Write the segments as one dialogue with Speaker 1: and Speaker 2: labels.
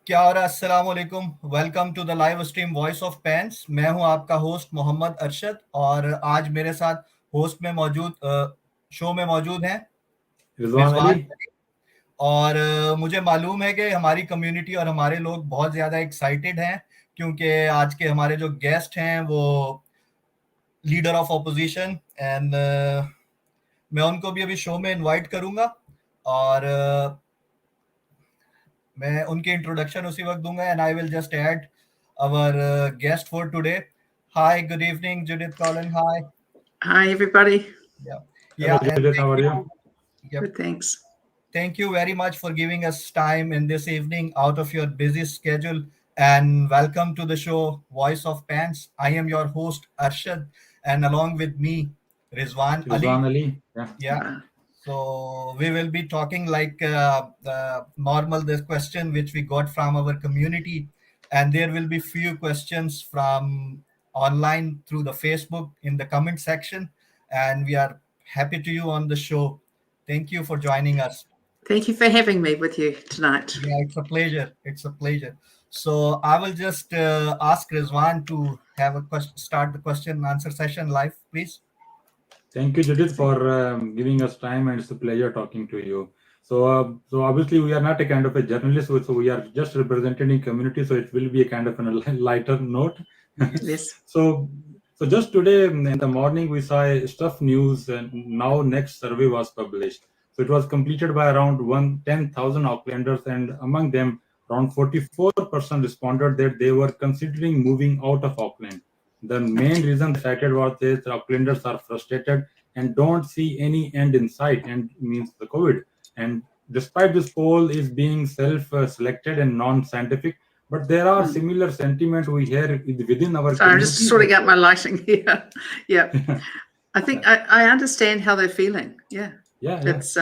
Speaker 1: क्या हो रहा है? अस्सलाम वालेकुम। Welcome to the live stream voice of पैंस। मैं हूं आपका होस्ट मोहम्मद अरशद और आज मेरे साथ होस्ट में मौजूद शो में मौजूद हैं
Speaker 2: रिजवान अली।
Speaker 1: रिजवान। और मुझे मालूम है कि हमारी कम्युनिटी और हमारे लोग बहुत ज़्यादा एक्साइटेड हैं क्योंकि आज के हमारे जो गेस्ट हैं वो लीडर ऑफ अपोजिशन एंड मैं उनको भी अभी शो में इनवाइट करूंगा और मैं उनके इंट्रोडक्शन उसी वक्त दूंगा and I will just add our guest for today. Hi, good evening, Judith Colin. Hi.
Speaker 3: Hi, everybody.
Speaker 1: Yeah.
Speaker 2: Hello,
Speaker 1: Yeah, and
Speaker 2: Judith. How
Speaker 1: thank
Speaker 2: are
Speaker 1: you.
Speaker 2: you?
Speaker 1: Yep.
Speaker 3: Good, thanks.
Speaker 1: Thank you very much for giving us time in this evening out of your busy schedule. And welcome to the show, Voice of PANZ. I am your host, Arshad, and along with me, Rizwan Ali.
Speaker 2: Rizwan Ali. Yeah.
Speaker 1: Yeah. So we will be talking like normal this question which we got from our community, and there will be few questions from online through the Facebook in the comment section, and we are happy to you on the show. Thank you for joining us.
Speaker 3: Thank you for having me with you tonight.
Speaker 1: Yeah, it's a pleasure. It's a pleasure. So I will just ask Rizwan to have a start the question and answer session live, please.
Speaker 2: Thank you, Judith, for giving us time, and it's a pleasure talking to you. So obviously we are not a kind of a journalist, so we are just representing community. So it will be a kind of a lighter note.
Speaker 3: Yes.
Speaker 2: So just today in the morning we saw a stuff news, and now next survey was published. So it was completed by around 10,000 Aucklanders, and among them around 44% responded that they were considering moving out of Auckland. The main reason they cited was that Aucklanders are frustrated and don't see any end in sight, and means the COVID. And despite this poll is being self-selected and non-scientific, but there are similar sentiment we hear within our
Speaker 3: So I'm
Speaker 2: community.
Speaker 3: just sorting out my lighting here. Yeah. I think I understand how they're feeling. Yeah.
Speaker 2: Yeah.
Speaker 3: It's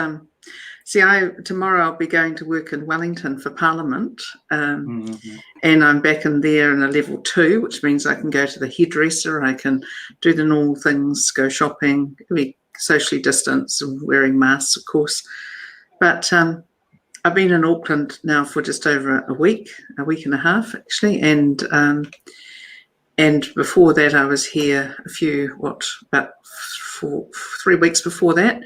Speaker 3: tomorrow I'll be going to work in Wellington for Parliament. And I'm back in there in a level 2, which means I can go to the hairdresser, I can do the normal things, go shopping, be socially distanced, wearing masks, of course. But I've been in Auckland now for just over a week and a half actually, and before that I was here about 3 weeks before that,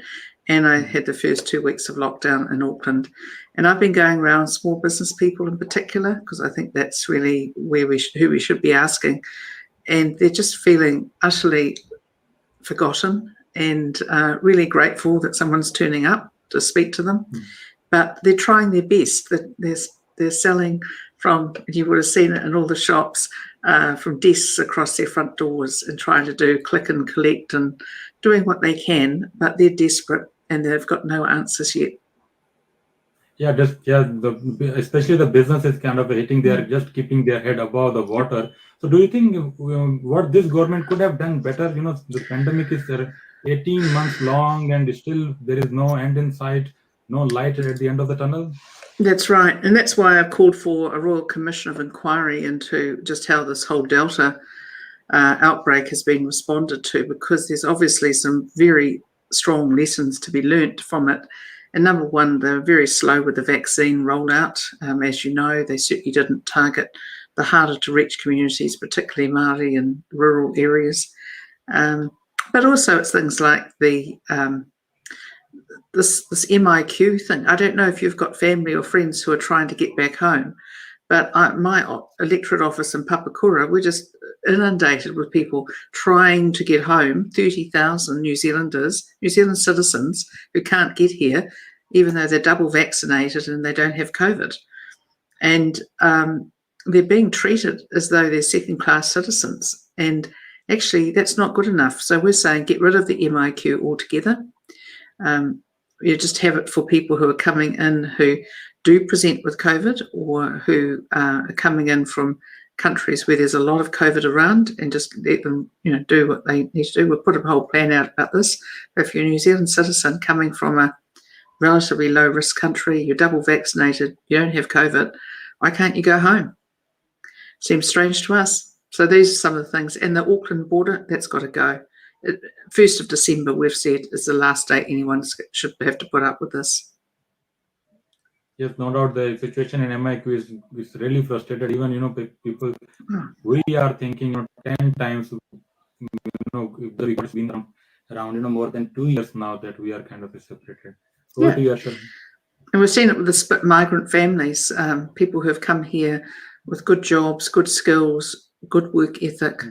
Speaker 3: and I had the first 2 weeks of lockdown in Auckland. And I've been going around small business people in particular, because I think that's really who we should be asking. And they're just feeling utterly forgotten and really grateful that someone's turning up to speak to them. But they're trying their best. They're selling from, you would have seen it in all the shops, from desks across their front doors, and trying to do click and collect and doing what they can, but they're desperate and they've got no answers yet.
Speaker 2: Especially the business is kind of hitting. They are just keeping their head above the water. So do you think what this government could have done better? The pandemic is 18 months long and still there is no end in sight, no light at the end of the tunnel.
Speaker 3: That's right. And that's why I've called for a Royal Commission of Inquiry into just how this whole Delta outbreak has been responded to, because there's obviously some very strong lessons to be learnt from it. And number one, they're very slow with the vaccine rollout. As you know, they certainly didn't target the harder to reach communities, particularly Māori and rural areas. But also it's things like this MIQ thing. I don't know if you've got family or friends who are trying to get back home, but my electorate office in Papakura, we're just inundated with people trying to get home. 30,000 New Zealand citizens who can't get here, even though they're double vaccinated and they don't have COVID. And they're being treated as though they're second-class citizens. And actually, that's not good enough. So we're saying get rid of the MIQ altogether. You just have it for people who are coming in who do present with COVID, or who are coming in from countries where there's a lot of COVID around, and just let them, do what they need to do. We'll put a whole plan out about this. If you're a New Zealand citizen coming from a relatively low risk country, you're double vaccinated, you don't have COVID, why can't you go home? Seems strange to us. So these are some of the things. And the Auckland border, that's got to go. 1st of December, we've said, is the last date anyone should have to put up with this.
Speaker 2: Yes, no doubt the situation in MIQ is really frustrated. Even, people, we are thinking, 10 times, if the record has been around, more than 2 years now that we are kind of separated. Over to you, Ashal.
Speaker 3: And we've seen it with the split migrant families, people who have come here with good jobs, good skills, good work ethic,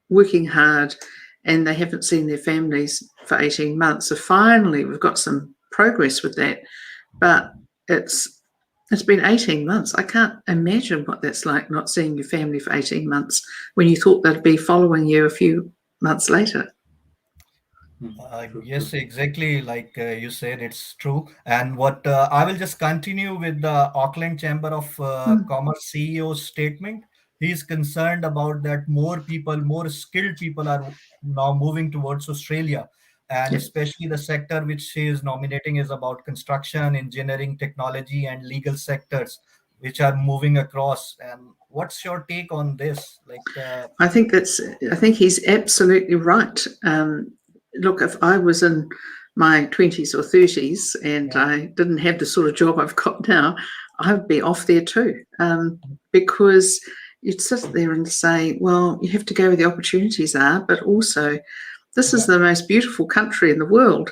Speaker 3: working hard, and they haven't seen their families for 18 months. So finally, we've got some progress with that, but it's been 18 months. I can't imagine what that's like, not seeing your family for 18 months when you thought they'd be following you a few months later.
Speaker 1: Yes, exactly. Like you said, it's true. And what I will just continue with the Auckland Chamber of Commerce CEO's statement. He's concerned about that more people, more skilled people are now moving towards Australia. And especially the sector which he is nominating is about construction, engineering, technology, and legal sectors, which are moving across. And what's your take on this? Like,
Speaker 3: I think he's absolutely right. Look, if I was in my 20s or 30s and I didn't have the sort of job I've got now, I would be off there too. Because you'd sit there and say, well, you have to go where the opportunities are, but also this is the most beautiful country in the world.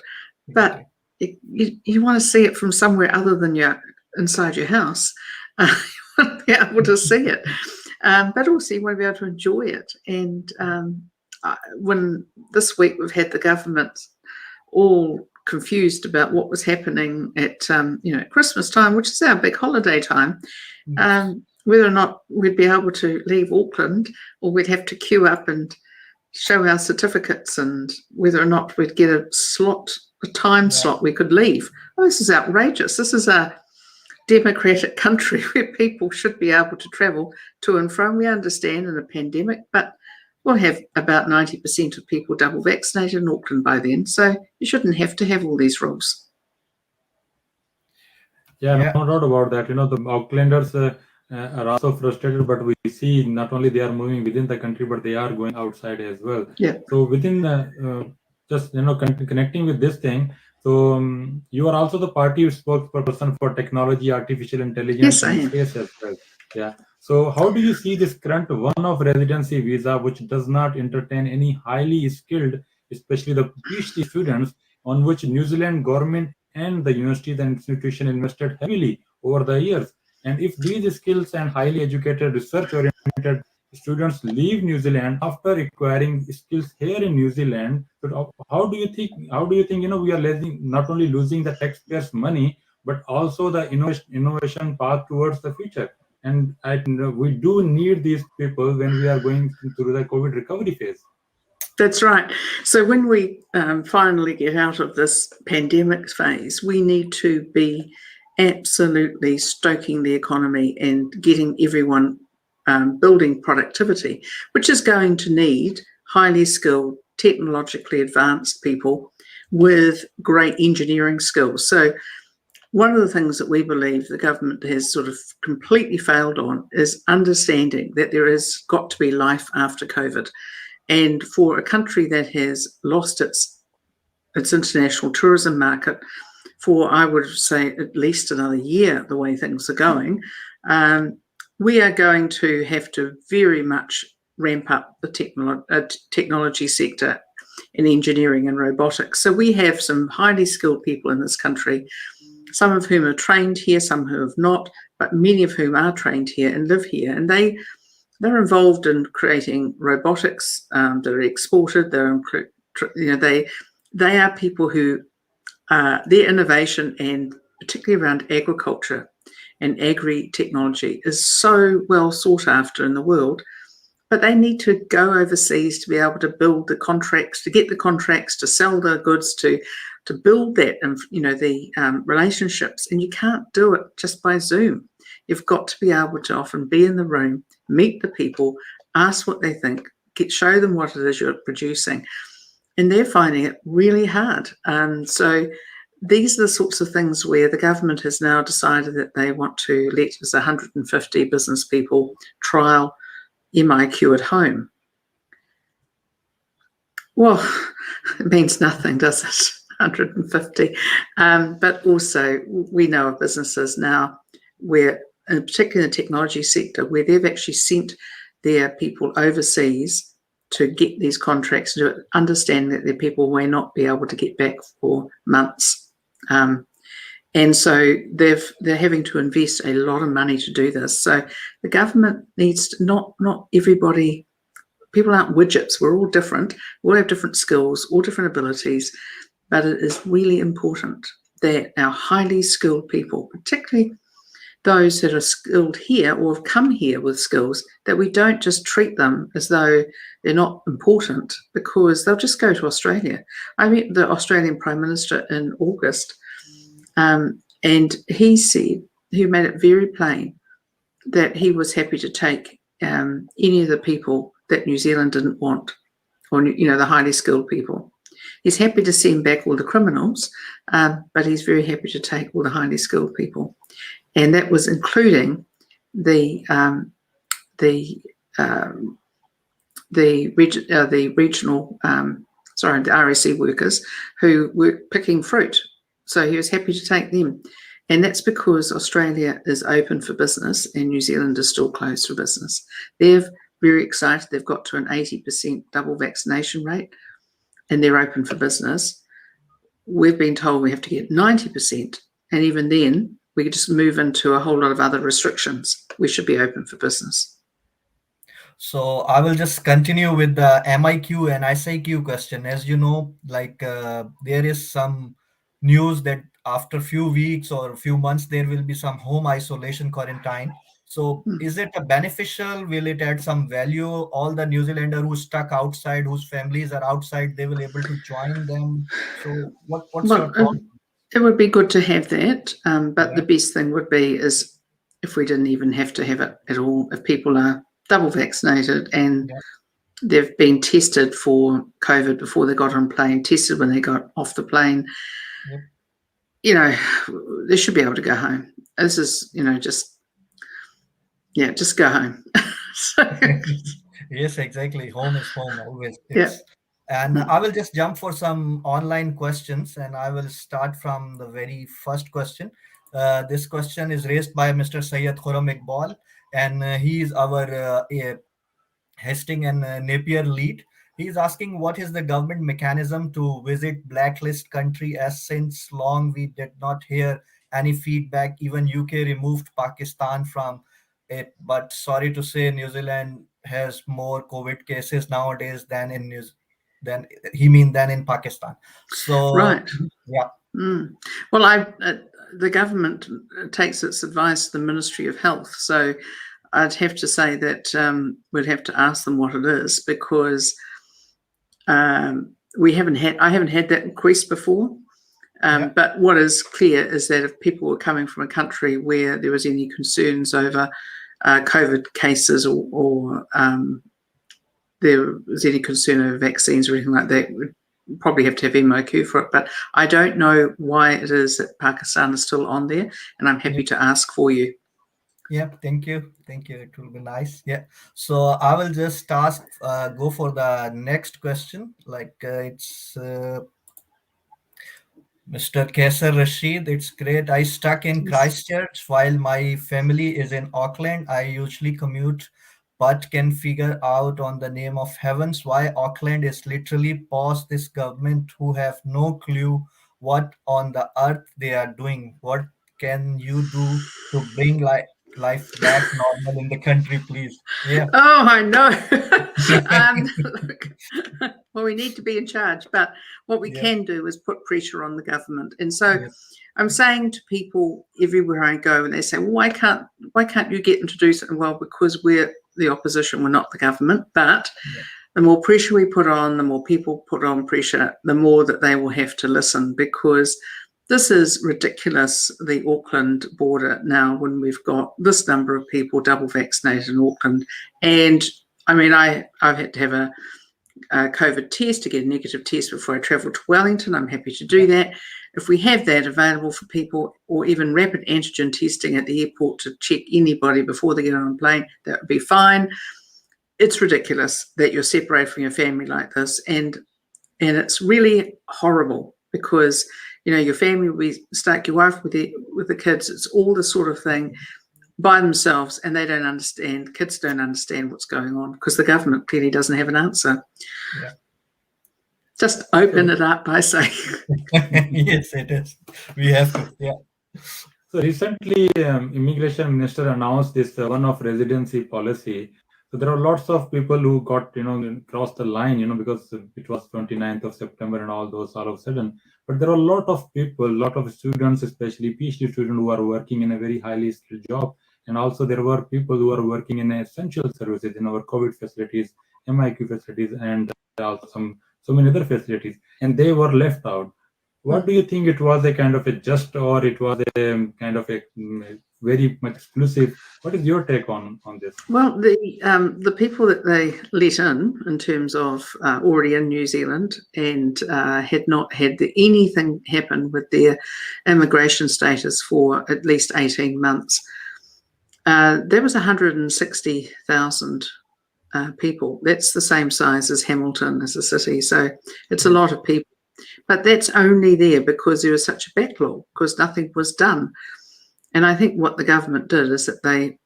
Speaker 3: But you want to see it from somewhere other than inside your house. You want to be able to see it. But also you want to be able to enjoy it. And when this week we've had the government all confused about what was happening at Christmas time, which is our big holiday time, whether or not we'd be able to leave Auckland or we'd have to queue up and show our certificates, and whether or not we'd get a time slot we could leave. Oh, this is outrageous. This is a democratic country where people should be able to travel to and from. We understand in a pandemic, but we'll have about 90% of people double vaccinated in Auckland by then, so you shouldn't have to have all these rules.
Speaker 2: No doubt about that. The Aucklanders are also frustrated, but we see not only they are moving within the country, but they are going outside as well. So within just connecting with this thing, so you are also the party spokesperson for technology, artificial intelligence, and space as well. So how do you see this current one-off residency visa, which does not entertain any highly skilled, especially the PhD students, on which New Zealand government and the universities and institutions invested heavily over the years? And if these skills and highly educated, research-oriented students leave New Zealand after acquiring skills here in New Zealand, but how do you think we are not only losing the taxpayers' money, but also the innovation path towards the future? And we do need these people when we are going through the COVID recovery phase.
Speaker 3: That's right. So when we finally get out of this pandemic phase, we need to be absolutely stoking the economy and getting everyone building productivity, which is going to need highly skilled, technologically advanced people with great engineering skills. So one of the things that we believe the government has sort of completely failed on is understanding that there has got to be life after COVID. And for a country that has lost its international tourism market for, I would say, at least another year, the way things are going, we are going to have to very much ramp up the technology sector in engineering and robotics. So we have some highly skilled people in this country, some of whom are trained here, some who have not, but many of whom are trained here and live here. And they're involved in creating robotics that are exported. They are people who their innovation, and particularly around agriculture and agri-technology, is so well sought after in the world. But they need to go overseas to be able to build the contracts, to get the contracts, to sell the goods, to build that, and the relationships. And you can't do it just by Zoom. You've got to be able to often be in the room, meet the people, ask what they think, show them what it is you're producing. And they're finding it really hard. So these are the sorts of things where the government has now decided that they want to let us 150 business people trial MIQ at home. Well, it means nothing, does it? 150. But also we know of businesses now where, particularly in the technology sector, where they've actually sent their people overseas to get these contracts, to understand that their people may not be able to get back for months. And so they're having to invest a lot of money to do this. So the government needs to, not everybody, people aren't widgets. We're all different. We all have different skills, all different abilities. But it is really important that our highly skilled people, particularly those that are skilled here or have come here with skills, that we don't just treat them as though they're not important, because they'll just go to Australia. I met the Australian Prime Minister in August, and he said, he made it very plain that he was happy to take any of the people that New Zealand didn't want, or, the highly skilled people. He's happy to send back all the criminals, but he's very happy to take all the highly skilled people. And that was including the regional, the RSE workers who were picking fruit. So he was happy to take them. And that's because Australia is open for business and New Zealand is still closed for business. They're very excited. They've got to an 80% double vaccination rate and they're open for business. We've been told we have to get 90%. And even then, we could just move into a whole lot of other restrictions. We should be open for business.
Speaker 1: So I will just continue with the MIQ and SIQ question. As you know, there is some news that after a few weeks or a few months, there will be some home isolation quarantine. So is it beneficial? Will it add some value? All the New Zealander who stuck outside, whose families are outside, they will able to join them. So what's your thought?
Speaker 3: It would be good to have that, but the best thing would be is if we didn't even have to have it at all. If people are double vaccinated and they've been tested for COVID before they got on plane, tested when they got off the plane, they should be able to go home. This is, just go home.
Speaker 1: Yes, exactly. Home is home always. And I will just jump for some online questions, and I will start from the very first question. This question is raised by Mr. Syed Khurram Iqbal, and he is our Hastings and Napier lead. He is asking, what is the government mechanism to visit blacklist country, as since long we did not hear any feedback. Even UK removed Pakistan from it. But sorry to say, New Zealand has more COVID cases nowadays than in than in Pakistan. So
Speaker 3: right.
Speaker 1: Well,
Speaker 3: the government takes its advice to the Ministry of Health. So I'd have to say that we'd have to ask them what it is, because I haven't had that request before. But what is clear is that if people were coming from a country where there was any concerns over COVID cases or there was any concern over vaccines or anything like that, we'd probably have to have MOQ for it. But I don't know why it is that Pakistan is still on there, and I'm happy to ask for you.
Speaker 1: Yeah, thank you. It will be nice. Yeah. So I will just go for the next question. It's Mr. Kaisar Rashid. It's great. I stuck in Christchurch while my family is in Auckland. I usually commute, but can figure out on the name of heavens why Auckland is literally paused this government who have no clue what on the earth they are doing. What can you do to bring life back normal in the country, please? Yeah.
Speaker 3: Oh, I know. Look, well, we need to be in charge, but what we can do is put pressure on the government. And so I'm saying to people everywhere I go, and they say, well, why can't you get them to do something? Well, because we're the opposition, we're not the government. But the more pressure we put on, the more people put on pressure, the more that they will have to listen, because this is ridiculous, the Auckland border now, when we've got this number of people double vaccinated in Auckland. And I mean, I've had to have a COVID test, to get a negative test before I travel to Wellington. I'm happy to do that. If we have that available for people, or even rapid antigen testing at the airport to check anybody before they get on a plane, that would be fine. It's ridiculous that you're separated from your family like this. And it's really horrible because your family will be stuck, your wife with the kids. It's all this sort of thing by themselves, and they don't understand. Kids don't understand what's going on because the government clearly doesn't have an answer.
Speaker 1: Yeah.
Speaker 3: Just open it up, I say.
Speaker 1: Yes, it is. We have to. Yeah.
Speaker 2: So recently, Immigration Minister announced this one-off residency policy. So there are lots of people who got, crossed the line, because it was 29th of September and all those all of a sudden. But there are a lot of people, a lot of students, especially PhD students, who are working in a very highly skilled job. And also there were people who are working in essential services in our COVID facilities, MIQ facilities, and also so many other facilities, and they were left out. What do you think? It was a kind of a just, or it was a kind of a very much exclusive? What is your take on this?
Speaker 3: Well, the people that they let in terms of already in New Zealand and had not had anything happen with their immigration status for at least 18 months, there was 160,000 people. That's the same size as Hamilton as a city. So it's a lot of people. But that's only there because there was such a backlog, because nothing was done. And I think what the government did is that they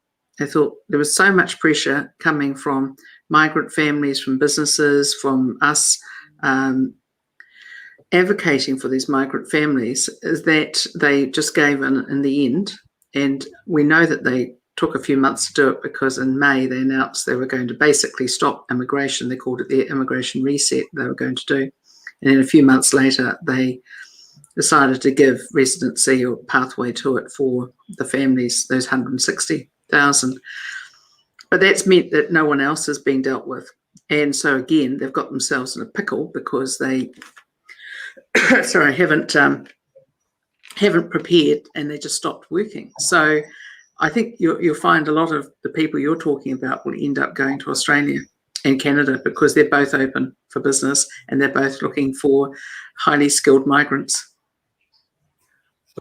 Speaker 3: thought there was so much pressure coming from migrant families, from businesses, from us advocating for these migrant families, is that they just gave in the end. And we know that they took a few months to do it because in May they announced they were going to basically stop immigration. They called it their immigration reset they were going to do. And then a few months later, they decided to give residency or pathway to it for the families, those 160,000. But that's meant that no one else has been dealt with. And so again, they've got themselves in a pickle because they haven't prepared and they just stopped working. So I think you'll find a lot of the people you're talking about will end up going to Australia and Canada because they're both open for business and they're both looking for highly skilled migrants.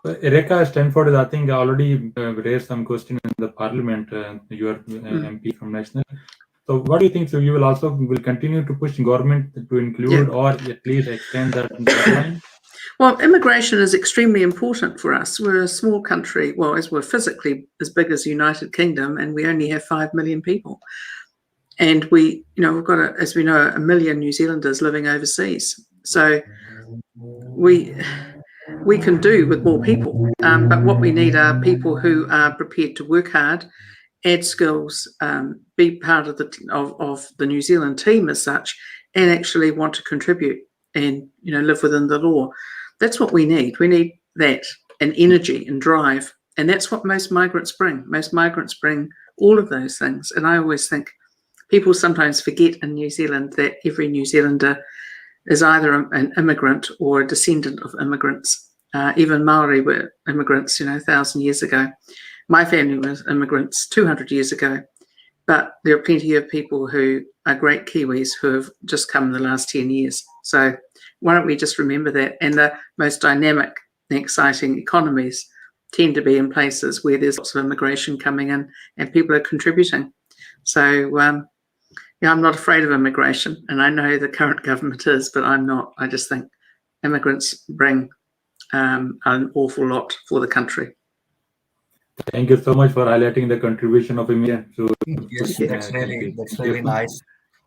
Speaker 2: So Erika Stanford, I think, already raised some question in the Parliament. You are MP from National. So what do you think? So you will continue to push government to include or at least extend that deadline?
Speaker 3: Well, immigration is extremely important for us. We're a small country, well, as we're physically as big as the United Kingdom, and we only have 5 million people. And we've got, as we know, 1 million New Zealanders living overseas. So we can do with more people. But what we need are people who are prepared to work hard, add skills, be part of the New Zealand team as such, and actually want to contribute and live within the law. That's what we need. We need that and energy and drive. And that's what most migrants bring. Most migrants bring all of those things. And I always think people sometimes forget in New Zealand that every New Zealander is either an immigrant or a descendant of immigrants. Even Maori were immigrants, 1,000 years ago. My family was immigrants 200 years ago. But there are plenty of people who are great Kiwis who have just come in the last 10 years. So why don't we just remember that? And the most dynamic and exciting economies tend to be in places where there's lots of immigration coming in and people are contributing. So, I'm not afraid of immigration, and I know the current government is, but I'm not. I just think immigrants bring an awful lot for the country.
Speaker 2: Thank you so much for highlighting the contribution of immigrants.
Speaker 1: Yes, that's really nice.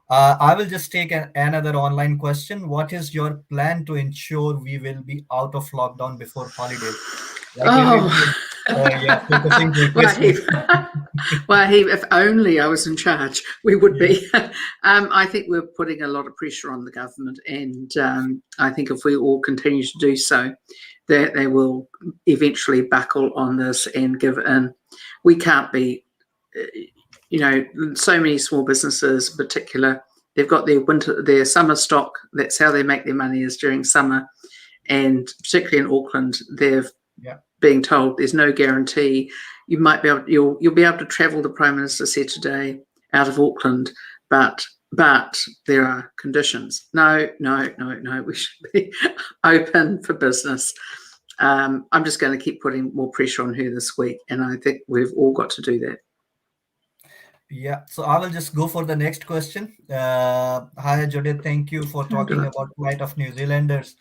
Speaker 1: I will just take another online question. What is your plan to ensure we will be out of lockdown before holidays?
Speaker 3: If only I was in charge, we would be. I think we're putting a lot of pressure on the government, and I think if we all continue to do so, that they will eventually buckle on this and give in. We can't be, so many small businesses in particular, they've got their summer stock. That's how they make their money, is during summer. And particularly in Auckland, they're being told there's no guarantee. You might be able, you'll be able to travel, the Prime Minister said today, out of Auckland, but there are conditions. No, we should be open for business. I'm just going to keep putting more pressure on her this week, and I think we've all got to do that.
Speaker 1: Yeah, so I will just go for the next question. Hi, Judith. Thank you for talking about plight of New Zealanders.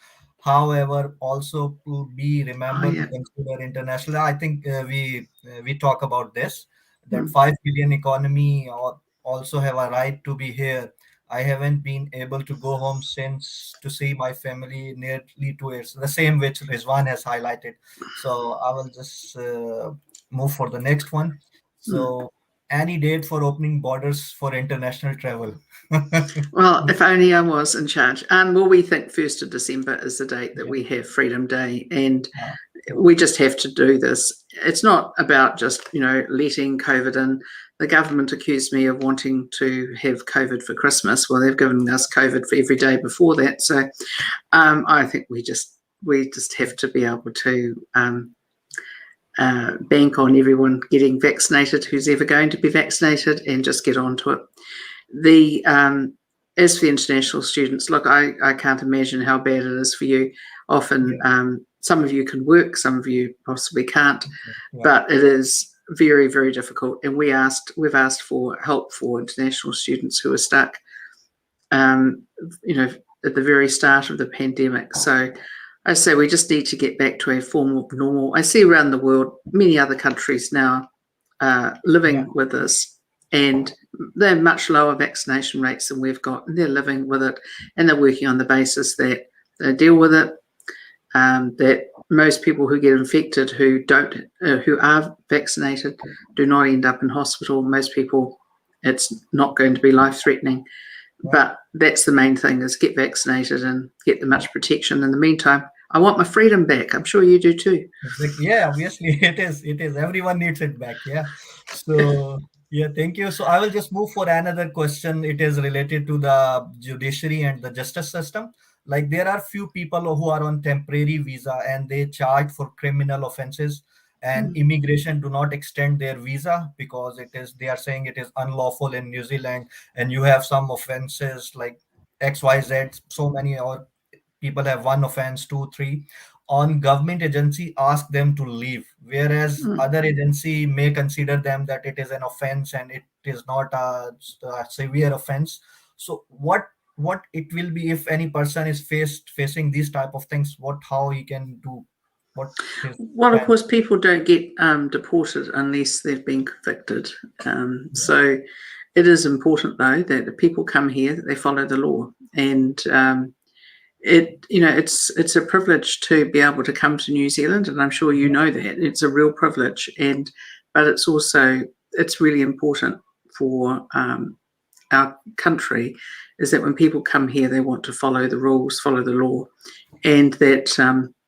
Speaker 1: However, also to be
Speaker 3: Oh,
Speaker 1: remembered to
Speaker 3: yeah.
Speaker 1: consider international. I think we talk about this, that
Speaker 3: Mm.
Speaker 1: 5 billion economy also have a right to be here. I haven't been able to go home since to see my family nearly 2 years. The same which Rizwan has highlighted. So I will just move for the next one.
Speaker 3: Mm.
Speaker 1: So any date for opening borders for international travel?
Speaker 3: Well, if only I was in charge. Well, we think 1st of December is the date that
Speaker 1: Yeah.
Speaker 3: we have Freedom Day, and
Speaker 1: Yeah.
Speaker 3: we just have to do this. It's not about just, letting COVID in. The government accused me of wanting to have COVID for Christmas. Well, they've given us COVID for every day before that. So I think we just have to be able to bank on everyone getting vaccinated who's ever going to be vaccinated, and just get on to it. As for the international students, look, I can't imagine how bad it is for you. Often, some of you can work, some of you possibly can't, but it is very, very difficult. And we've asked for help for international students who are stuck, at the very start of the pandemic. So I say we just need to get back to a form of normal. I see around the world, many other countries now living with this, and they have much lower vaccination rates than we've got, and they're living with it, and they're working on the basis that they deal with it, that most people who get infected who are vaccinated do not end up in hospital. Most people, it's not going to be life-threatening. But that's the main thing, is get vaccinated and get the much protection. In the meantime, I want my freedom back. I'm sure you do too.
Speaker 1: Yeah, obviously it is. It is. Everyone needs it back. Yeah. So yeah, thank you. So I will just move for another question. It is related to the judiciary and the justice system. Like there are few people who are on temporary visa and they charge for criminal offenses, and immigration do not extend their visa because they are saying it is unlawful in New Zealand, and you have some offenses like XYZ, so many, or people have one offense, two, three. On government agency, ask them to leave, whereas other agency may consider them that it is an offense and it is not a severe offense. So what it will be if any person is facing these type of things? How he can do? What his
Speaker 3: Well, of
Speaker 1: plan?
Speaker 3: course, people don't get deported unless they've been convicted. So it is important, though, that the people come here, that they follow the law, and it's a privilege to be able to come to New Zealand, and I'm sure you know that it's a real privilege. But it's really important for our country, is that when people come here, they want to follow the rules, follow the law, and that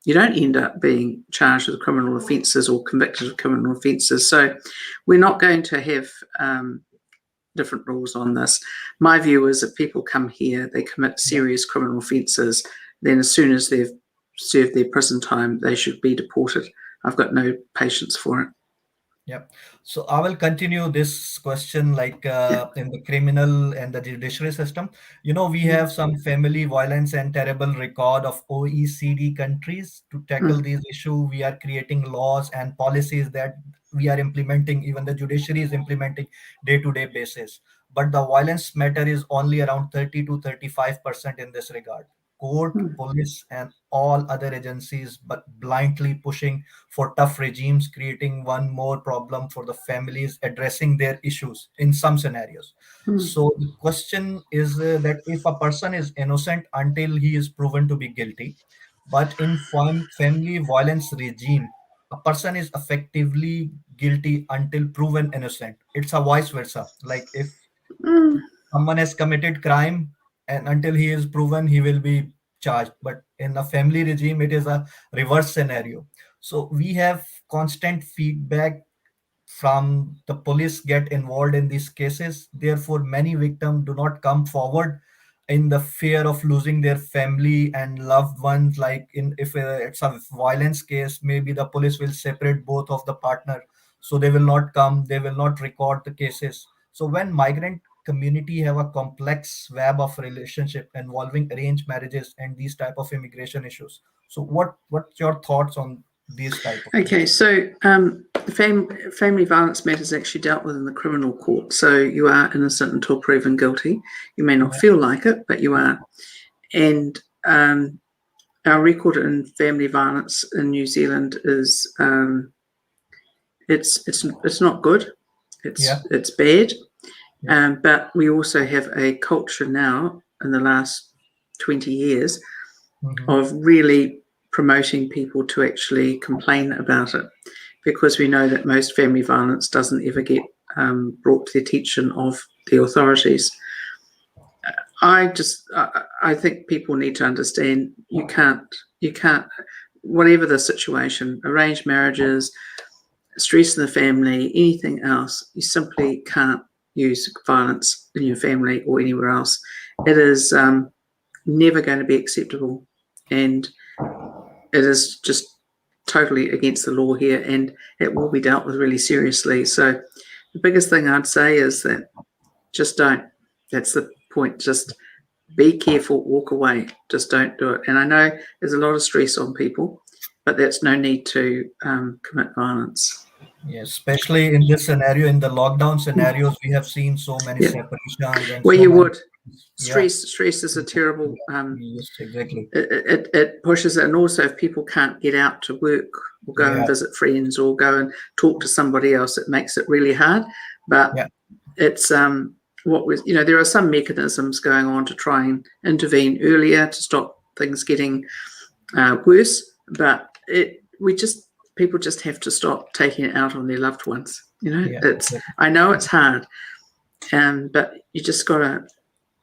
Speaker 3: you don't end up being charged with criminal offences or convicted of criminal offences. So we're not going to have different rules on this. My view is if people come here, they commit serious criminal offences, then as soon as they've served their prison time, they should be deported. I've got no patience for it.
Speaker 1: Yep. So I will continue this question like in the criminal and the judiciary system. We have some family violence and terrible record of OECD countries. To tackle these issues, we are creating laws and policies that we are implementing, even the judiciary is implementing day-to-day basis. But the violence matter is only around 30 to 35% in this regard. Court, police, and all other agencies but blindly pushing for tough regimes, creating one more problem for the families addressing their issues in some scenarios. So the question is that if a person is innocent until he is proven to be guilty, but in family violence regime, a person is effectively guilty until proven innocent. It's a vice versa. Like if someone has committed crime and until he is proven, he will be charged, but in a family regime it is a reverse scenario. So we have constant feedback from the police get involved in these cases, therefore many victims do not come forward in the fear of losing their family and loved ones. Like if it's a violence case, maybe the police will separate both of the partner, so they will not come, they will not record the cases. So when migrant community have a complex web of relationship involving arranged marriages and these type of immigration issues, so what's your thoughts on these type of things?
Speaker 3: Okay, so family violence matters actually dealt with in the criminal court. So you are innocent until proven guilty. You may not feel like it, but you are. And our record in family violence in New Zealand is it's not good. It's bad. But we also have a culture now in the last 20 years of really promoting people to actually complain about it, because we know that most family violence doesn't ever get brought to the attention of the authorities. I think people need to understand you can't, whatever the situation, arranged marriages, stress in the family, anything else, you simply can't use violence in your family or anywhere else. It is never going to be acceptable, and it is just totally against the law here, and it will be dealt with really seriously. So the biggest thing I'd say is that just don't. That's the point. Just be careful, walk away, just don't do it. And I know there's a lot of stress on people, but that's no need to commit violence.
Speaker 1: Yes, especially in this scenario, in the lockdown scenarios, we have seen so many separations. And
Speaker 3: well,
Speaker 1: so
Speaker 3: you
Speaker 1: many,
Speaker 3: would. Stress is a terrible.
Speaker 1: Yes, exactly.
Speaker 3: It pushes it, and also if people can't get out to work or go and visit friends or go and talk to somebody else, it makes it really hard. But it's there are some mechanisms going on to try and intervene earlier to stop things getting worse. But people just have to stop taking it out on their loved ones. I know it's hard, but you just gotta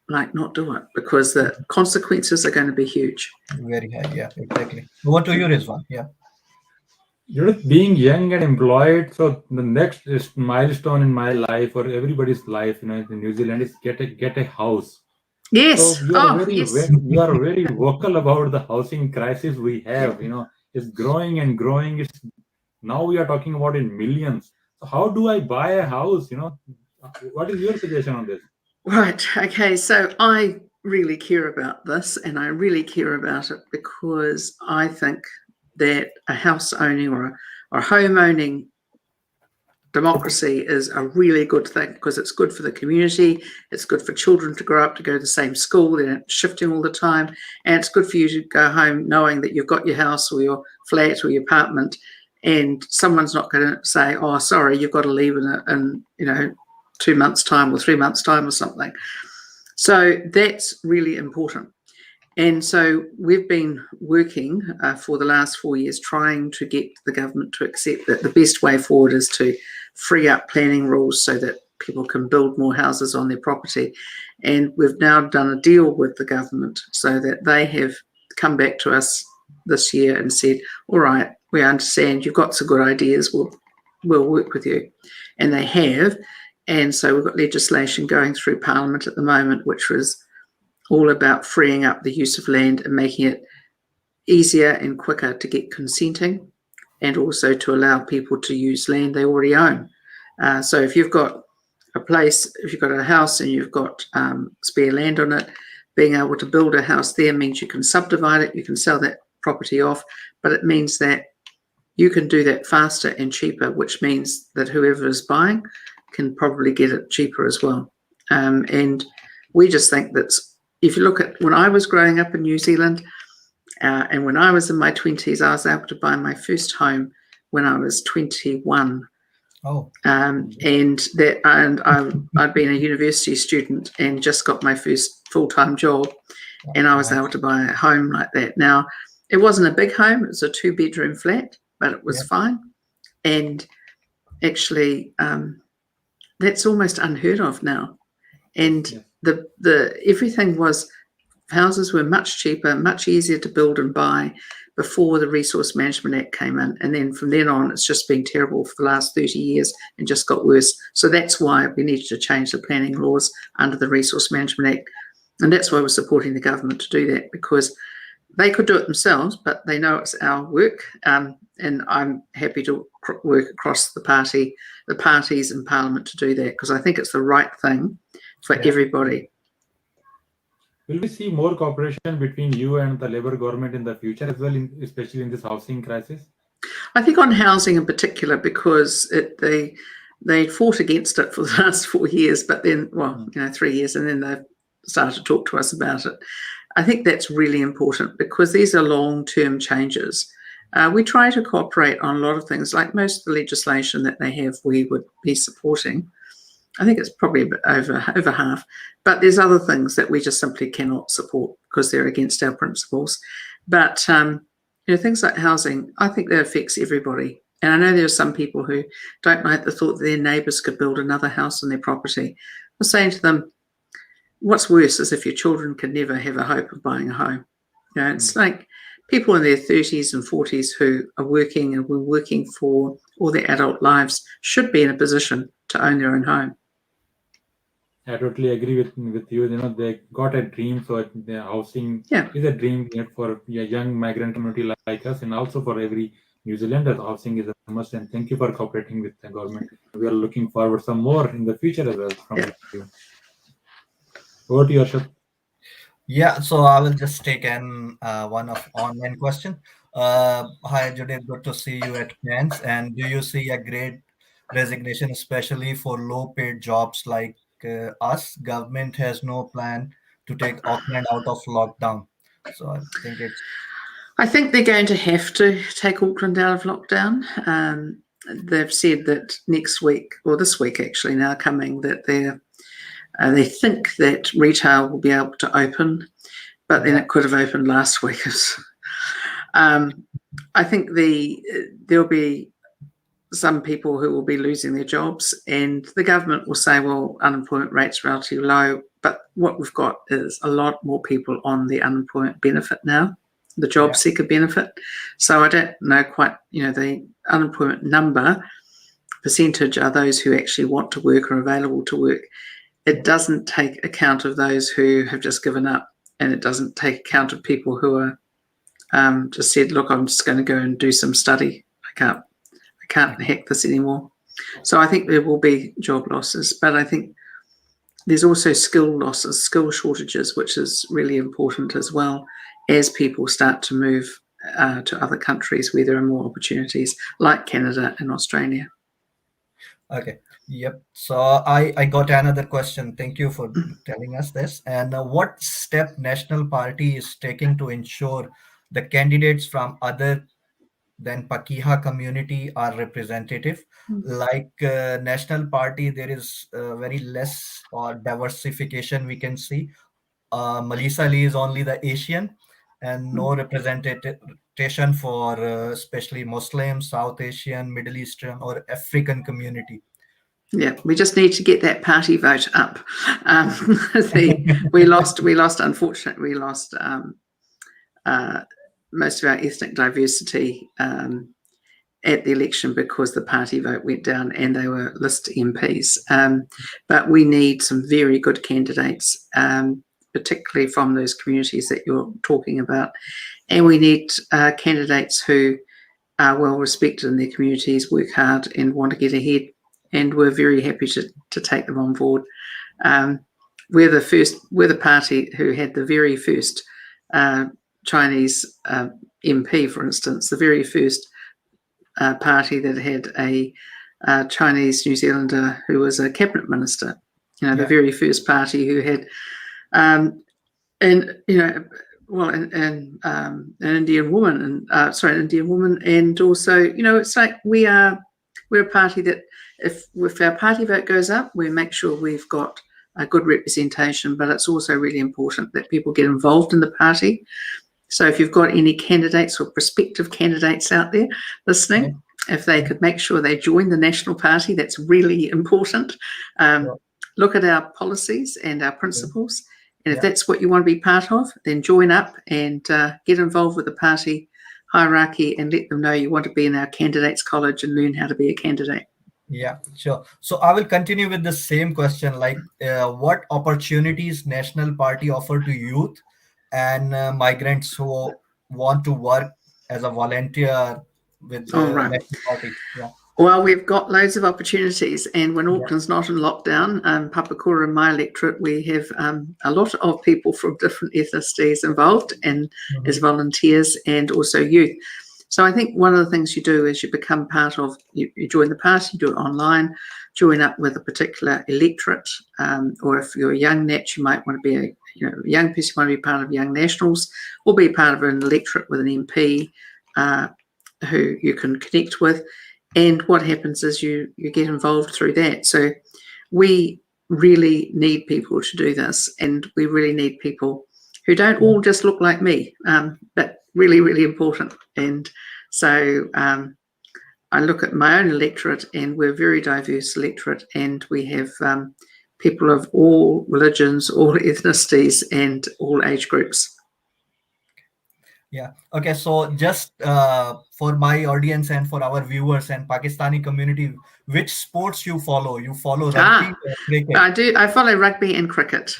Speaker 3: not do it, because the consequences are going to be huge.
Speaker 1: Very high, yeah, exactly. Over to you, Rizwan. Yeah.
Speaker 2: Judith, being young and employed, so the next milestone in my life or everybody's life, in New Zealand, is get a house.
Speaker 3: Yes.
Speaker 2: So you are very vocal about the housing crisis we have. It's growing and growing. Now we are talking about in millions. So how do I buy a house? What is your suggestion on this?
Speaker 3: Right. Okay. So I really care about this, and I really care about it because I think that a house owning or home owning democracy is a really good thing, because it's good for the community, it's good for children to grow up to go to the same school, they're not shifting all the time, and it's good for you to go home knowing that you've got your house or your flat or your apartment, and someone's not going to say, oh, sorry, you've got to leave in 2 months' time or 3 months' time or something. So that's really important. And so we've been working for the last 4 years trying to get the government to accept that the best way forward is to free up planning rules so that people can build more houses on their property. And we've now done a deal with the government so that they have come back to us this year and said, all right, we understand you've got some good ideas, we'll work with you. And they have. And so we've got legislation going through Parliament at the moment, which was all about freeing up the use of land and making it easier and quicker to get consenting, and also to allow people to use land they already own. So if you've got a place, if you've got a house and you've got spare land on it, being able to build a house there means you can subdivide it, you can sell that property off, but it means that you can do that faster and cheaper, which means that whoever is buying can probably get it cheaper as well. And we just think that if you look at when I was growing up in New Zealand, and when I was in my 20s, I was able to buy my first home when I was 21.
Speaker 1: Oh.
Speaker 3: And I'd been a university student and just got my first full-time job, and I was able to buy a home like that. Now, it wasn't a big home; it was a 2-bedroom flat, but it was fine. And actually, that's almost unheard of now. And the everything was, houses were much cheaper, much easier to build and buy before the Resource Management Act came in. And then from then on, it's just been terrible for the last 30 years and just got worse. So that's why we needed to change the planning laws under the Resource Management Act. And that's why we're supporting the government to do that, because they could do it themselves, but they know it's our work. And I'm happy to work across the parties in Parliament to do that, because I think it's the right thing for everybody.
Speaker 2: Will we see more cooperation between you and the Labour government in the future as well, especially in this housing crisis?
Speaker 3: I think on housing in particular, because they fought against it for the last 4 years, but then, 3 years, and then they've started to talk to us about it. I think that's really important because these are long-term changes. We try to cooperate on a lot of things, like most of the legislation that they have we would be supporting. I think it's probably a bit over half, but there's other things that we just simply cannot support because they're against our principles. But things like housing, I think that affects everybody. And I know there are some people who don't like the thought that their neighbours could build another house on their property. I'm saying to them, what's worse is if your children can never have a hope of buying a home. It's like people in their 30s and 40s who are working and were working for all their adult lives should be in a position to own their own home.
Speaker 2: I totally agree with you. They got a dream, so the housing is a dream for a young migrant community like us, and also for every New Zealander. Housing is a must. And thank you for cooperating with the government. We are looking forward to some more in the future as well from you. Over to you, Arshad.
Speaker 1: Yeah, so I will just take one of online question. Hi, Judith. Good to see you at PANZ. And do you see a great resignation, especially for low-paid jobs like us? Government has no plan to take Auckland out of lockdown. So I think
Speaker 3: they're going to have to take Auckland out of lockdown. They've said that next week, or this week actually now coming, that they think that retail will be able to open, but then it could have opened last week. I think there'll be some people who will be losing their jobs, and the government will say, well, unemployment rate's relatively low, but what we've got is a lot more people on the unemployment benefit now, the job seeker benefit. So I don't know quite, the unemployment number percentage are those who actually want to work or available to work. It doesn't take account of those who have just given up, and it doesn't take account of people who are just said, look, I'm just going to go and do some study. I can't hack this anymore. So I think there will be job losses, but I think there's also skill losses, skill shortages, which is really important as well as people start to move to other countries where there are more opportunities, like Canada and Australia.
Speaker 1: Okay. Yep. So I got another question. Thank you for telling us this. And what step National Party is taking to ensure the candidates from other than Pakeha community are representative? Like National Party, there is very less or diversification we can see. Melissa Lee is only the Asian, and no representation for especially Muslim, South Asian, Middle Eastern, or African community.
Speaker 3: Yeah, we just need to get that party vote up. We lost, unfortunately, we lost most of our ethnic diversity at the election because the party vote went down and they were list MPs. But we need some very good candidates, particularly from those communities that you're talking about. And we need candidates who are well respected in their communities, work hard and want to get ahead. And we're very happy to take them on board. We're the party who had the very first Chinese MP, for instance, the very first party that had a Chinese New Zealander who was a cabinet minister. The very first party who had, an Indian woman, an Indian woman, and also, it's like we're a party that if our party vote goes up, we make sure we've got a good representation, but it's also really important that people get involved in the party. So if you've got any candidates or prospective candidates out there listening, if they could make sure they join the National Party, that's really important. Look at our policies and our principles. And if that's what you want to be part of, then join up and get involved with the party hierarchy and let them know you want to be in our candidates college and learn how to be a candidate.
Speaker 1: Yeah, sure. So I will continue with the same question, like what opportunities National Party offer to youth and migrants who want to work as a volunteer with the National Party? Yeah.
Speaker 3: Well, we've got loads of opportunities, and when Auckland's not in lockdown, Papakura in my electorate, we have a lot of people from different ethnicities involved and as volunteers and also youth. So I think one of the things you do is you become part of, you join the party, you do it online, join up with a particular electorate, or if you're a young nat, you might want to be a young person, you want to be part of Young Nationals, or be part of an electorate with an MP who you can connect with. And what happens is you get involved through that. So we really need people to do this, and we really need people who don't all just look like me, but really, really important. And so I look at my own electorate, and we're a very diverse electorate, and we have people of all religions, all ethnicities, and all age groups.
Speaker 1: Yeah. Okay. So just for my audience and for our viewers and Pakistani community, which sports you follow? You follow rugby or cricket?
Speaker 3: I do. I follow rugby and cricket.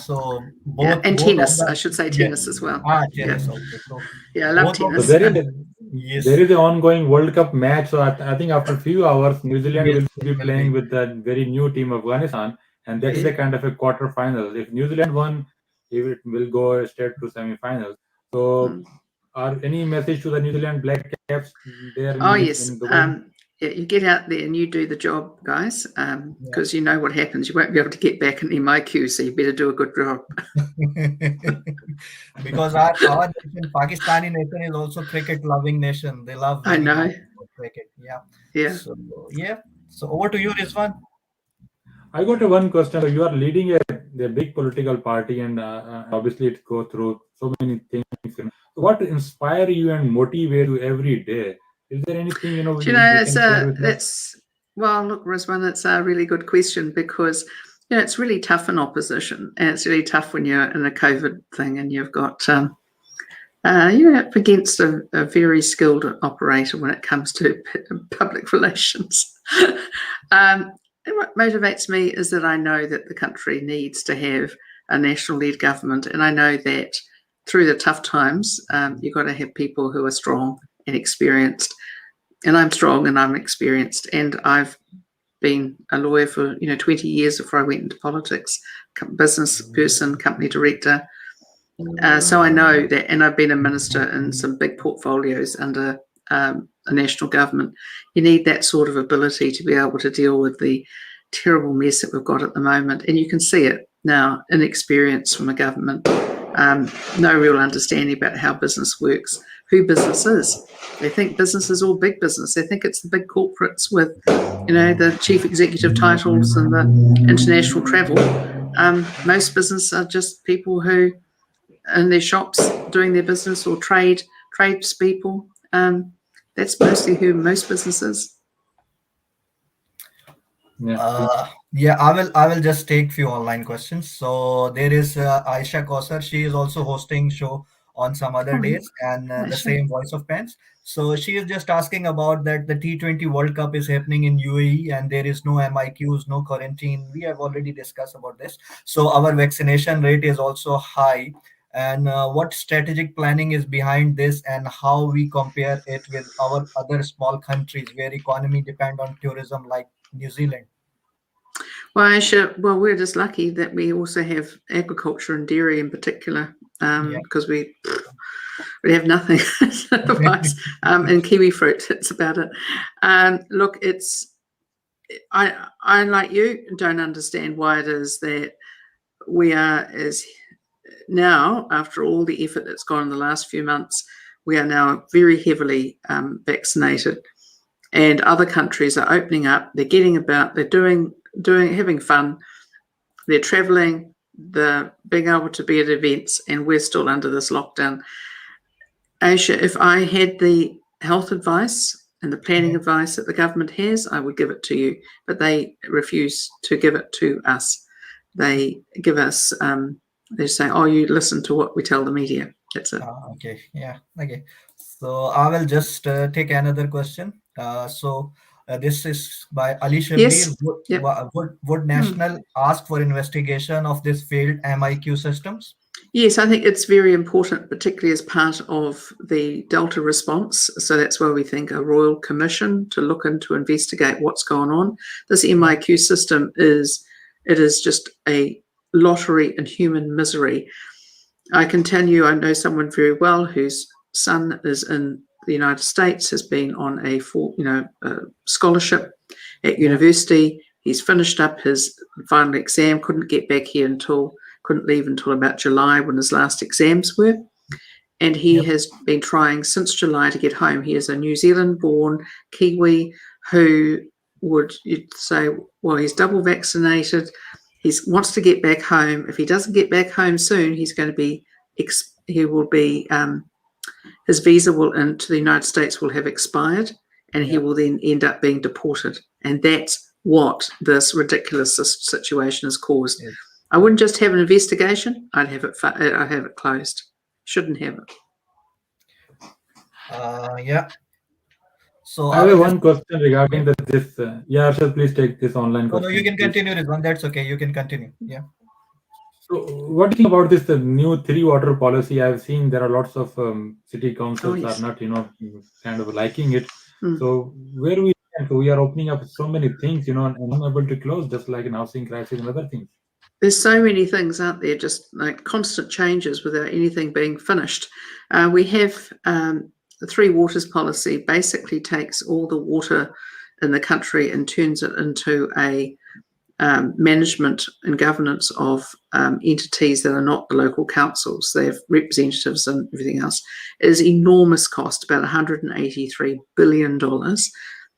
Speaker 1: So both
Speaker 3: and
Speaker 1: both
Speaker 3: tennis.
Speaker 1: of the,
Speaker 3: I should say tennis as well.
Speaker 1: tennis.
Speaker 3: Yeah.
Speaker 1: Okay. So
Speaker 3: I love
Speaker 1: both of
Speaker 3: tennis.
Speaker 2: So
Speaker 1: yes.
Speaker 2: there is an ongoing World Cup match. So I think after a few hours, New Zealand will be playing with that very new team, Afghanistan, and that's a kind of a quarter-final. If New Zealand won, it will go straight to semi-finals. So, are any message to the New Zealand Black Caps there?
Speaker 3: Yes. You get out there and you do the job, guys, because you know what happens. You won't be able to get back in MIQ, so you better do a good job.
Speaker 1: Because our nation, Pakistani nation, is also cricket-loving nation. They love very much cricket. Yeah. So over to you, Rizwan.
Speaker 2: I got one question. So you are leading a big political party, and obviously it goes through so many things. What inspires you and motivate you every day? Is there anything you can share with us?
Speaker 3: Well, look, Rizwan, it's a really good question, because it's really tough in opposition, and it's really tough when you're in a COVID thing and you've got up against a very skilled operator when it comes to public relations. And what motivates me is that I know that the country needs to have a national-led government, and I know that through the tough times, you've got to have people who are strong and experienced. And I'm strong and I'm experienced, and I've been a lawyer for 20 years before I went into politics, business person, company director. So I know that, and I've been a minister in some big portfolios under a national government. You need that sort of ability to be able to deal with the terrible mess that we've got at the moment. And you can see it now, inexperience from a government, no real understanding about how business works, who business is. They think business is all big business. They think it's the big corporates with, the chief executive titles and the international travel. Most business are just people who, in their shops, doing their business, or tradespeople. That's mostly who most business is.
Speaker 1: I will just take few online questions. So there is Aisha Kausar. She is also hosting show on some other days, and the same Voice of PANZ. So she is just asking about that the T20 World Cup is happening in UAE, and there is no MIQs, no quarantine. We have already discussed about this. So our vaccination rate is also high. And what strategic planning is behind this, and how we compare it with our other small countries where economy depend on tourism, like New Zealand?
Speaker 3: Well, Aisha, we're just lucky that we also have agriculture and dairy in particular, because we have nothing otherwise, and kiwi fruit. That's about it. Look, I like you don't understand why it is that we are, as now, after all the effort that's gone in the last few months, we are now very heavily vaccinated, and other countries are opening up. They're getting about. They're having fun. They're traveling. They're being able to be at events, and we're still under this lockdown. Aisha, if I had the health advice and the planning advice that the government has, I would give it to you, but they refuse to give it to us. They give us. They say, "Oh, you listen to what we tell the media." That's it.
Speaker 1: Okay. So I will just take another question. This is by Ali Shabir. Would National ask for investigation of this failed MIQ systems?
Speaker 3: Yes, I think it's very important, particularly as part of the Delta response. So that's why we think a royal commission to look into, investigate what's going on. This MIQ system is just a lottery and human misery. I can tell you, I know someone very well whose son is in the United States, has been on a scholarship, at university. He's finished up his final exam, couldn't leave until about July when his last exams were. And he has been trying since July to get home. He is a New Zealand-born Kiwi who you'd say, well, he's double vaccinated. He wants to get back home. If he doesn't get back home soon, his visa into the United States will have expired, and he will then end up being deported. And that's what this ridiculous situation has caused.
Speaker 1: Yes.
Speaker 3: I wouldn't just have an investigation. I'd have it closed. Shouldn't have it.
Speaker 1: So
Speaker 2: I have one question regarding this. Arshad, please take this online question.
Speaker 1: No, you can continue, Rizwan. That's okay. You can continue. Yeah.
Speaker 2: So, what do you think about this new 3 water policy? I've seen there are lots of city councils are not, kind of liking it. So, where we are opening up so many things, and unable to close, just like in housing crisis and other things.
Speaker 3: There's so many things out there, just like constant changes without anything being finished. We have the 3 waters policy basically takes all the water in the country and turns it into a management and governance of entities that are not the local councils. They have representatives and everything else. It is enormous cost, about $183 billion,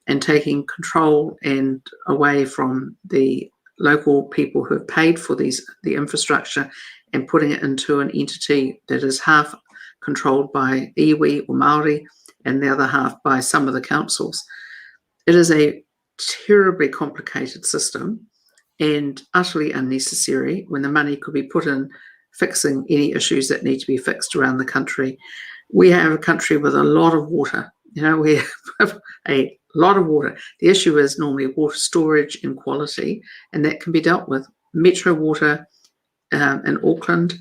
Speaker 3: and taking control and away from the local people who have paid for the infrastructure and putting it into an entity that is half controlled by iwi or Maori and the other half by some of the councils. It is a terribly complicated system and utterly unnecessary when the money could be put in fixing any issues that need to be fixed around the country. We have a country with a lot of water. We have a lot of water. The issue is normally water storage and quality, and that can be dealt with. Metro Water in Auckland,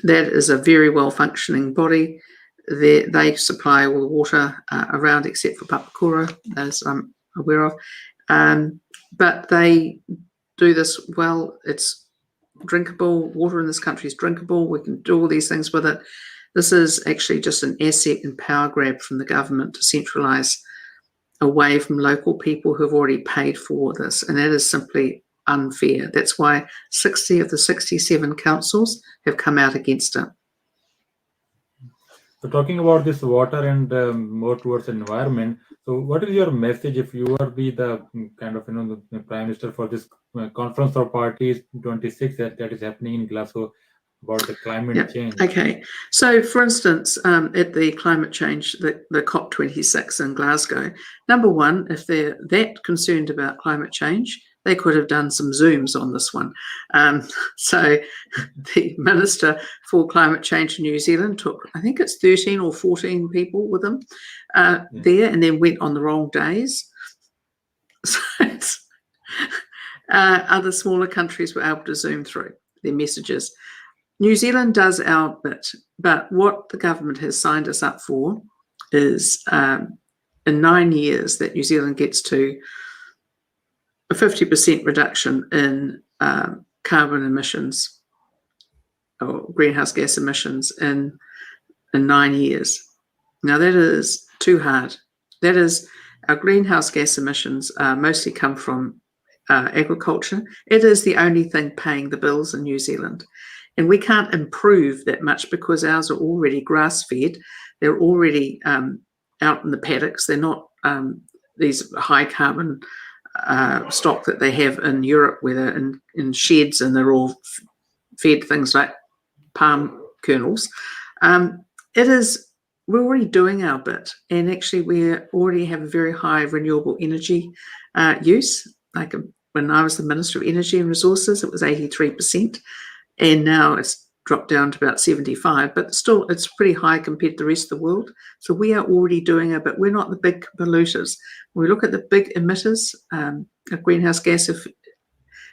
Speaker 3: that is a very well-functioning body. They supply all the water around except for Papakura, as I'm aware of. But they do this well. It's drinkable. Water in this country is drinkable. We can do all these things with it. This is actually just an asset and power grab from the government to centralise away from local people who have already paid for this. And that is simply unfair. That's why 60 of the 67 councils have come out against it.
Speaker 2: So talking about this water and more towards environment, so what is your message if you are the kind of the Prime Minister for this conference of parties 26 that is happening in Glasgow about the climate change?
Speaker 3: Okay, so for instance, at the climate change, the COP26 in Glasgow, number one, if they're that concerned about climate change, they could have done some Zooms on this one. So the Minister for Climate Change in New Zealand took, I think it's 13 or 14 people with them there, and then went on the wrong days. So other smaller countries were able to Zoom through their messages. New Zealand does our bit, but what the government has signed us up for is in 9 years that New Zealand gets to a 50% reduction in carbon emissions or greenhouse gas emissions in 9 years. Now that is too hard. That is, our greenhouse gas emissions mostly come from agriculture. It is the only thing paying the bills in New Zealand. And we can't improve that much because ours are already grass-fed. They're already out in the paddocks. They're not these high carbon stock that they have in Europe where they're in sheds and they're all fed things like palm kernels. We're already doing our bit, and actually we already have a very high renewable energy use. Like when I was the Minister of Energy and Resources, it was 83%. And now it's dropped down to about 75, but still it's pretty high compared to the rest of the world. So we are already doing it, but we're not the big polluters. When we look at the big emitters of greenhouse gas,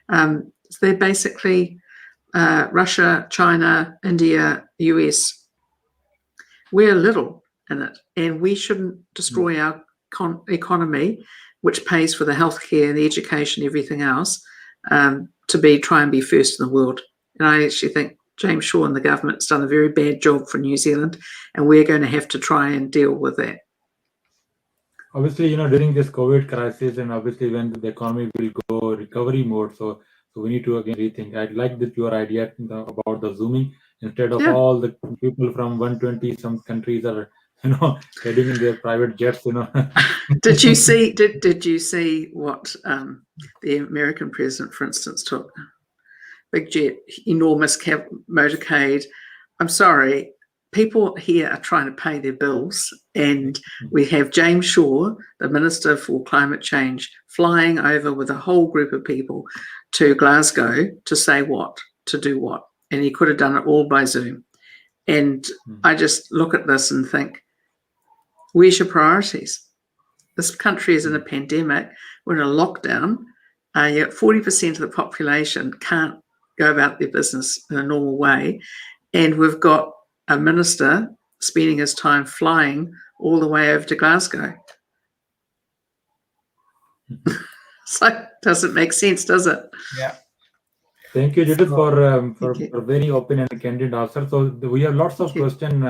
Speaker 3: they're basically Russia, China, India, US. We're little in it, and we shouldn't destroy our economy, which pays for the healthcare, the education, everything else, to try and be first in the world. And I actually think James Shaw and the government's done a very bad job for New Zealand, and we're going to have to try and deal with that.
Speaker 2: obviously, during this COVID crisis, and obviously when the economy will go recovery mode, so we need to again rethink. I like that your idea about the zooming instead of
Speaker 3: Yeah.
Speaker 2: all the people from 120 some countries are heading in their private jets.
Speaker 3: Did you see? Did you see what the American president, for instance, took? Big jet, enormous motorcade. I'm sorry, people here are trying to pay their bills, and we have James Shaw, the Minister for Climate Change, flying over with a whole group of people to Glasgow to say what, to do what, and he could have done it all by Zoom. And I just look at this and think, where's your priorities? This country is in a pandemic, we're in a lockdown, yet 40% of the population can't go about their business in a normal way, and we've got a minister spending his time flying all the way over to Glasgow. So doesn't make sense, does it?
Speaker 1: Yeah.
Speaker 2: Thank you, Judith, for
Speaker 3: you.
Speaker 2: very open and candid answer. So we have lots of questions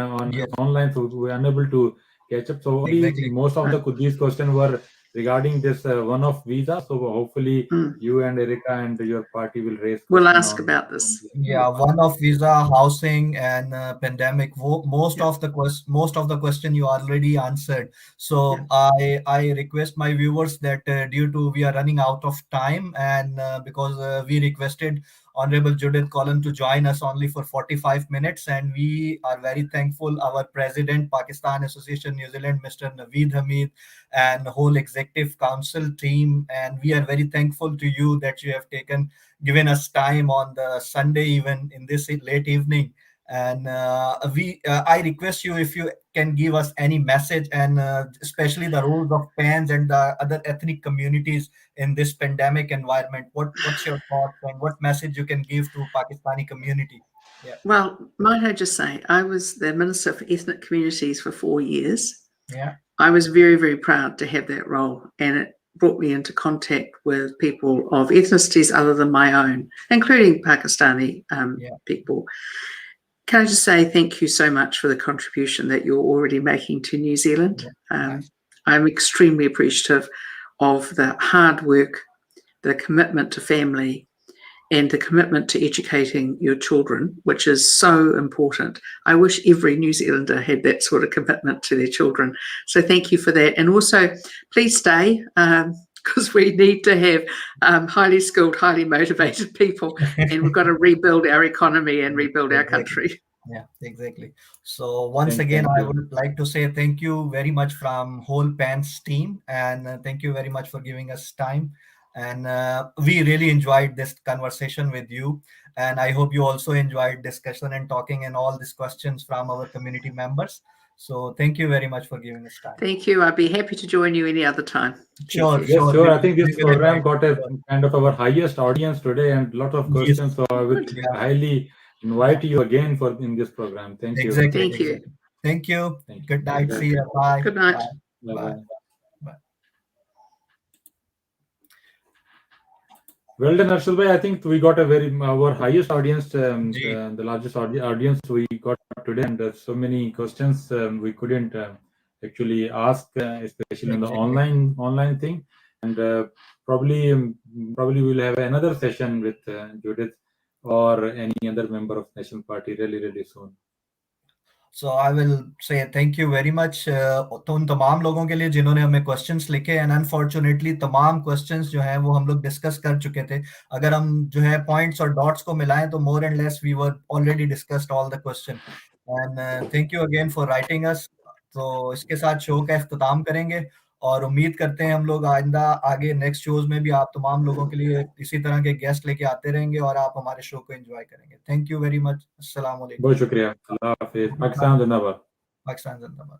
Speaker 2: online, so we're unable to catch up. So
Speaker 1: Exactly.
Speaker 2: most of these questions were regarding this one-off visa. So hopefully you and Erica and your party will raise.
Speaker 3: We'll ask about this.
Speaker 1: Yeah, one-off visa, housing, and pandemic. Most of the question you already answered. So I request my viewers that due to we are running out of time, and because we requested Honorable Judith Collin to join us only for 45 minutes, and we are very thankful our President, Pakistan Association New Zealand, Mr. Naveed Hamid, and the whole executive council team, and we are very thankful to you that you have given us time on the Sunday, even in this late evening. And I request you if you can give us any message, and especially the roles of PANZ and the other ethnic communities in this pandemic environment. What's your thoughts, and what message you can give to Pakistani community? Yeah.
Speaker 3: Well, might I just say, I was the Minister for Ethnic Communities for 4 years.
Speaker 1: Yeah.
Speaker 3: I was very, very proud to have that role, and it brought me into contact with people of ethnicities other than my own, including Pakistani people. Can I just say thank you so much for the contribution that you're already making to New Zealand. I'm extremely appreciative of the hard work, the commitment to family, and the commitment to educating your children, which is so important. I wish every New Zealander had that sort of commitment to their children. So thank you for that. And also, please stay, because we need to have highly skilled, highly motivated people, and we've got to rebuild our economy and rebuild our country.
Speaker 1: Yeah, exactly. So once again, I would like to say thank you very much from whole PANZ team, and thank you very much for giving us time. And we really enjoyed this conversation with you, and I hope you also enjoyed discussion and talking and all these questions from our community members. So thank you very much for giving us time.
Speaker 3: Thank you. I'd be happy to join you any other time.
Speaker 1: Sure.
Speaker 2: I think this program got a kind of our highest audience today, and a lot of questions. So I would highly invite you again in this program. Thank you.
Speaker 1: Exactly.
Speaker 3: Thank you.
Speaker 1: Thank you. Good night. See you. Bye.
Speaker 3: Good night.
Speaker 2: Bye. Well done, Arshil bhai. I think we got our highest audience, the largest audience we got today, and there's so many questions we couldn't actually ask, especially in the online thing. And probably we'll have another session with Judith or any other member of National Party really soon.
Speaker 1: So I will say thank you very much तो उन तमाम लोगों के लिए जिन्होंने हमें questions लिखे, and unfortunately तमाम क्वेश्चंस जो हैं वो हम लोग डिस्कस कर चुके थे. अगर हम जो है पॉइंट्स और डॉट्स को मिलाएं तो more and less we were already discussed all the question. And thank you again for writing us. तो इसके साथ शो का इख्तिताम करेंगे, और उम्मीद करते हैं हम लोग आइंदा आगे नेक्स्ट शोज में भी आप तमाम लोगों के लिए इसी तरह के गेस्ट लेके आते रहेंगे, और आप हमारे शो को एंजॉय करेंगे. Thank you very much. अस्सलाम वालेकुम.
Speaker 2: बहुत शुक्रिया. अल्लाह हाफिज. पाकिस्तान जिंदाबाद.
Speaker 1: पाकिस्तान जिंदाबाद.